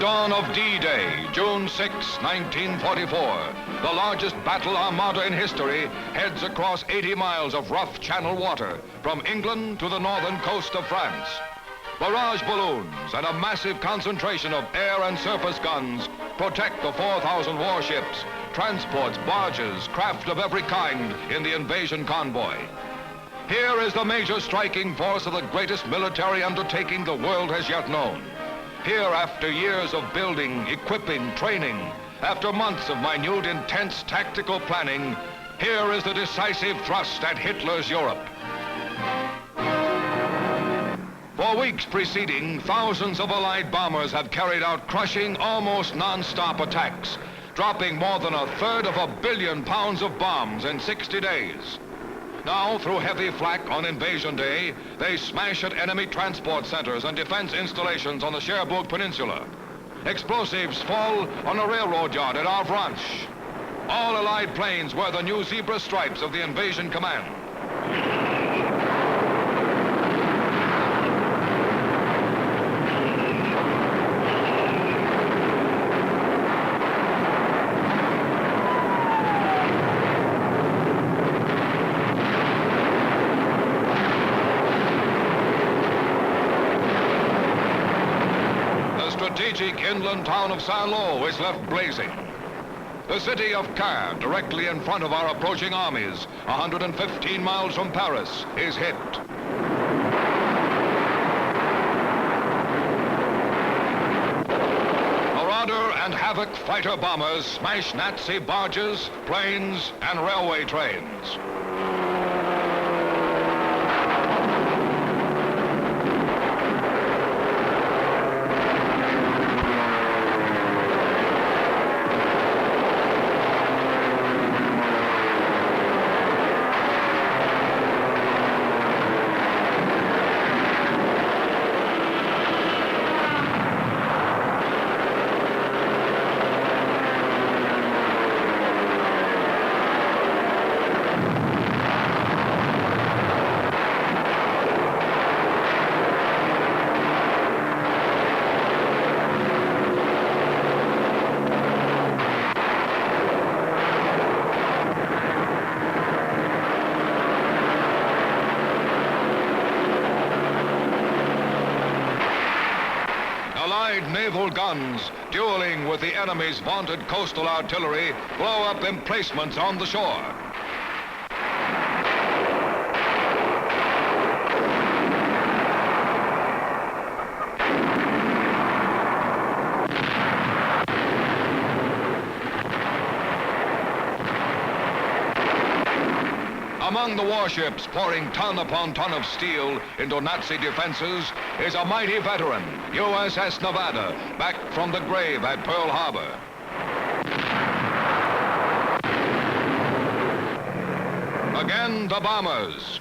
dawn of D-Day, June 6, 1944, the largest battle armada in history heads across 80 miles of rough channel water from England to the northern coast of France. Barrage balloons and a massive concentration of air and surface guns protect the 4,000 warships, transports, barges, craft of every kind in the invasion convoy. Here is the major striking force of the greatest military undertaking the world has yet known. Here, after years of building, equipping, training, after months of minute, intense tactical planning, here is the decisive thrust at Hitler's Europe. For weeks preceding, thousands of Allied bombers have carried out crushing, almost non-stop attacks, dropping more than 1/3 of 1 billion pounds of bombs in 60 days. Now, through heavy flak on invasion day, they smash at enemy transport centers and defense installations on the Cherbourg Peninsula. Explosives fall on a railroad yard at Avranches. All Allied planes wear the new zebra stripes of the invasion command. The strategic inland town of Saint-Lô is left blazing. The city of Caen, directly in front of our approaching armies, 115 miles from Paris, is hit. Marauder and Havoc fighter bombers smash Nazi barges, planes, and railway trains. Allied naval guns, dueling with the enemy's vaunted coastal artillery, blow up emplacements on the shore. Among the warships pouring ton upon ton of steel into Nazi defenses is a mighty veteran, USS Nevada, back from the grave at Pearl Harbor. Again, the bombers.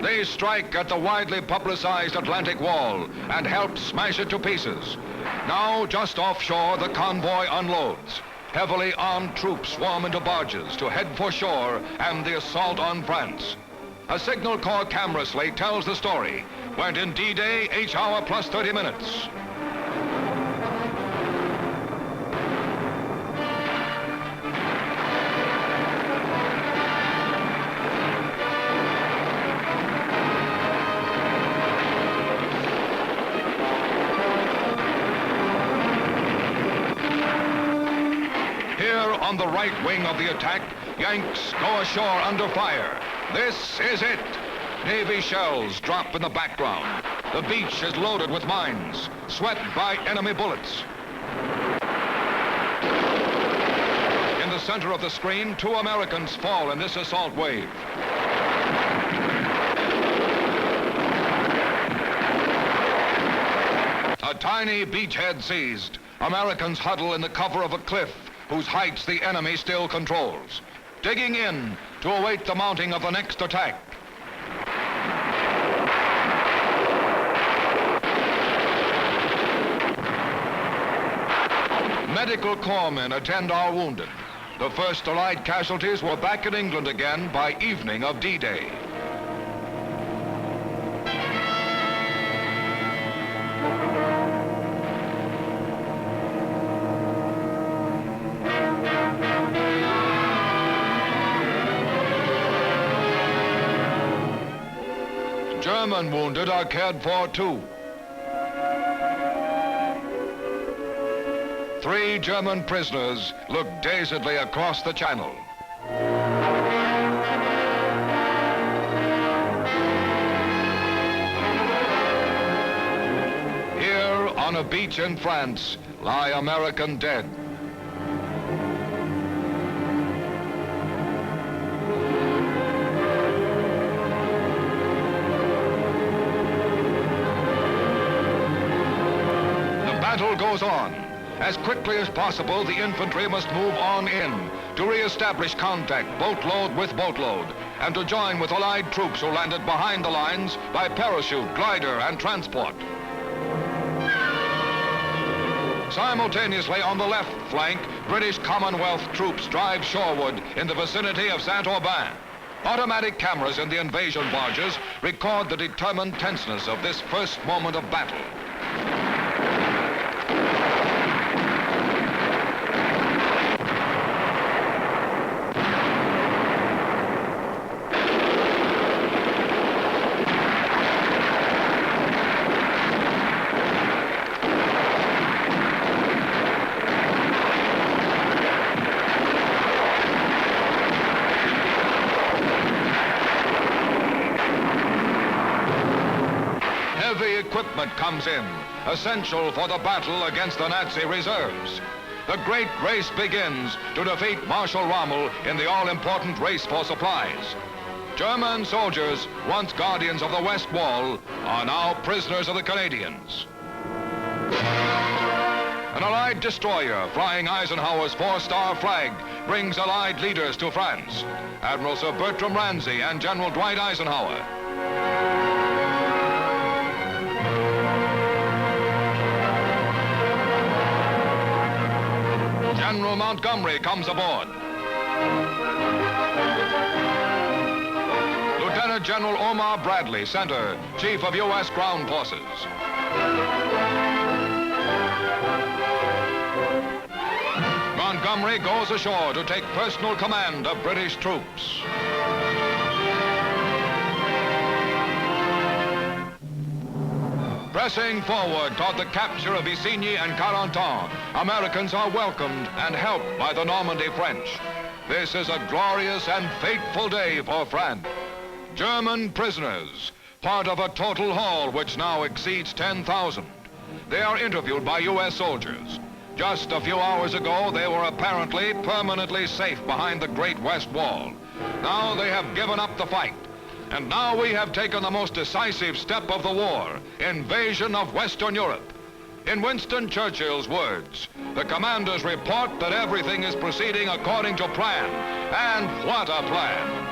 They strike at the widely publicized Atlantic Wall and help smash it to pieces. Now, just offshore, the convoy unloads. Heavily armed troops swarm into barges to head for shore and the assault on France. A Signal Corps camera slate tells the story. Went in D-Day, each hour plus 30 minutes. On the right wing of the attack, Yanks go ashore under fire. This is it. Navy shells drop in the background. The beach is loaded with mines, swept by enemy bullets. In the center of the screen, 2 Americans fall in this assault wave. A tiny beachhead seized. Americans huddle in the cover of a cliff whose heights the enemy still controls, digging in to await the mounting of the next attack. Medical corpsmen attend our wounded. The first Allied casualties were back in England again by evening of D-Day. German wounded are cared for too. 3 German prisoners look dazedly across the channel. Here on a beach in France lie American dead. The battle goes on. As quickly as possible, the infantry must move on in to re-establish contact boatload with boatload and to join with Allied troops who landed behind the lines by parachute, glider, and transport. Simultaneously, on the left flank, British Commonwealth troops drive shoreward in the vicinity of Saint-Aubin. Automatic cameras in the invasion barges record the determined tenseness of this first moment of battle. Heavy equipment comes in, essential for the battle against the Nazi reserves. The great race begins to defeat Marshal Rommel in the all-important race for supplies. German soldiers, once guardians of the West Wall, are now prisoners of the Canadians. An Allied destroyer flying Eisenhower's 4-star flag brings Allied leaders to France. Admiral Sir Bertram Ramsay and General Dwight Eisenhower. General Montgomery comes aboard. Lieutenant General Omar Bradley, Center, Chief of U.S. Ground Forces. Montgomery goes ashore to take personal command of British troops. Pressing forward toward the capture of Isigny and Carentan, Americans are welcomed and helped by the Normandy French. This is a glorious and fateful day for France. German prisoners, part of a total haul which now exceeds 10,000. They are interviewed by U.S. soldiers. Just a few hours ago, they were apparently permanently safe behind the Great West Wall. Now they have given up the fight. And now we have taken the most decisive step of the war, invasion of Western Europe. In Winston Churchill's words, the commanders report that everything is proceeding according to plan. And what a plan!